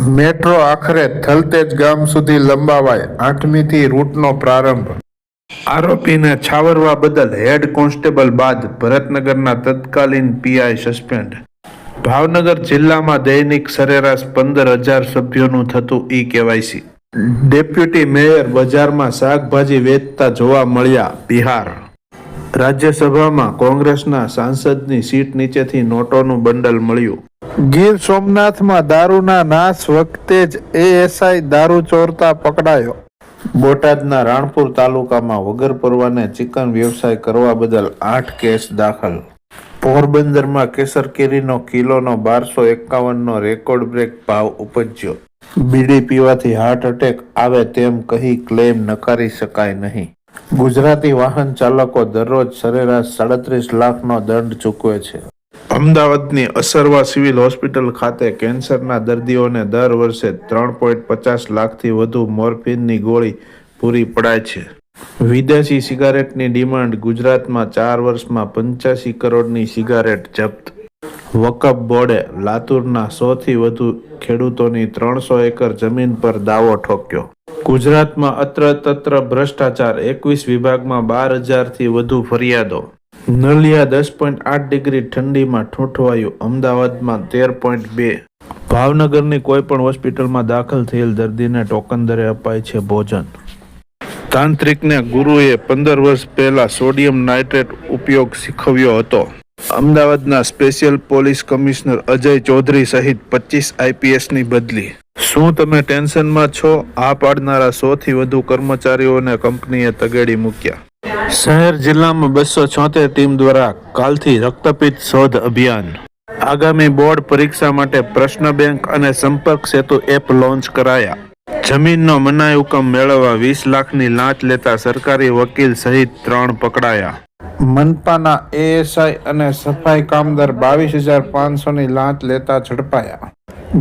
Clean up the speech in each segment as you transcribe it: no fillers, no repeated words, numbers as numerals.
Metro આખરે થલતેજ ગામ સુધી લંબાવાય, 8મીથી રૂટનો પ્રારંભ. આરોપીને છાવરવા બદલ હેડ કોન્સ્ટેબલ બાદ ભરતનગરના તત્કાલીન પીઆઈ સસ્પેન્ડ. ભાવનગર જિલ્લામાં દૈનિક સરેરાશ 15,000 સભ્યોનું થતું ઈ-કેવાયસી. ડેપ્યુટી મેયર બજારમાં શાકભાજી વેચતા જોવા મળ્યા. બિહાર રાજ્યસભામાં કોંગ્રેસના સાંસદની સીટ નીચેથી નોટોનું બંડલ મળ્યું. ગીર સોમનાથમાં દારૂના નાશ વખતે જ એએસઆઈ દારૂ ચોરતા પકડાયો. બોટાદના રાણપુર તાલુકામાં વગર પરવાને ચિકન વ્યવસાય કરવા બદલ 8 કેસ દાખલ. પોરબંદરમાં કેસર કેરીનો કિલોનો 1251નો રેકોર્ડ બ્રેક ભાવ ઉપજ્યો. બીડી પીવાથી હાર્ટ એટેક આવે તેમ કહી ક્લેમ નકારી શકાય નહીં. ગુજરાતી વાહન ચાલકો દરરોજ સરેરાશ 37 લાખનો દંડ ચૂકવે છે. અમદાવાદની અસરવા સિવિલ હોસ્પિટલ ખાતે કેન્સરના દર્દીઓને દર વર્ષે 3.50 લાખથી વધુ મોર્ફિનની ગોળી પૂરી પડાય છે. વિદેશી સિગારેટની ડિમાન્ડ. ગુજરાતમાં 4 વર્ષમાં 85 કરોડની સિગારેટ જપ્ત. વકફ બોર્ડે લાતુરના 100થી વધુ ખેડૂતોની 300 એકર જમીન પર દાવો ઠોક્યો. ગુજરાતમાં અત્ર ભ્રષ્ટાચાર. 21 વિભાગમાં 12,000થી વધુ ફરિયાદો. નલિયા 10.8 ડિગ્રી ઠંડીમાં ઠૂંઠવાયું. અમદાવાદમાં 13.2. ભાવનગરની કોઈ પણ હોસ્પિટલમાં દાખલ થયેલ દર્દીને ટોકન દરે અપાય છે ભોજન. તાંત્રિકને ગુરુએ 15 વર્ષ પહેલા સોડિયમ નાઇટ્રેટ ઉપયોગ શીખવ્યો હતો. અમદાવાદના special police commissioner Ajay Chaudhary સહિત 25 આઈપીએસની બદલી. શું તમે ટેન્શનમાં છો? આ પાડનારા 100થી વધુ કર્મચારીઓને કંપનીએ તગેડી મૂક્યા. શહેર જિલ્લામાં 276 ટીમ દ્વારા કાલથી રક્તપિત્ત શોધ અભિયાન. આગામી બોર્ડ પરીક્ષા માટે પ્રશ્ન બેંક અને સંપર્ક સેતુ એપ લોન્ચ કરાયા. જમીનનો મનાઈ હુકમ મેળવવા 20 લાખની લાંચ લેતા સરકારી વકીલ સહિત 3 પકડાયા. મનપાના એએસઆઈ અને સફાઈ કામદાર 22,500ની લાંચ લેતા ઝડપાયા.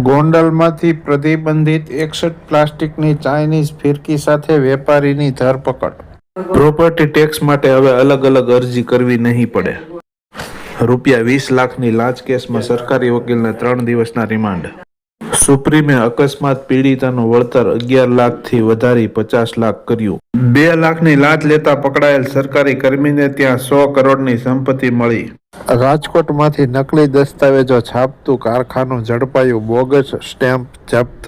ગોંડલમાંથી પ્રતિબંધિત 61 પ્લાસ્ટિકની ચાઇનીઝ ફિરકી સાથે વેપારીની ધરપકડ. પ્રોપર્ટી ટેક્સ માટે હવે અલગ અરજી કરવી નહીં પડે. રૂપિયા 20 લાખની લાંચ કેસમાં સરકારી વકીલને 3 દિવસના રિમાન્ડ. સુપ્રીમે અકસ્માત પીડિતાનું વળતર 11 લાખથી વધારી 50 લાખ કર્યું. 2 લાખની લાંચ લેતા પકડાયેલ સરકારી કર્મીને ત્યાં 100 કરોડની સંપત્તિ મળી. રાજકોટમાંથી નકલી દસ્તાવેજો છાપતું કારખાનું ઝડપાયું. બોગસ સ્ટેમ્પ જપ્ત.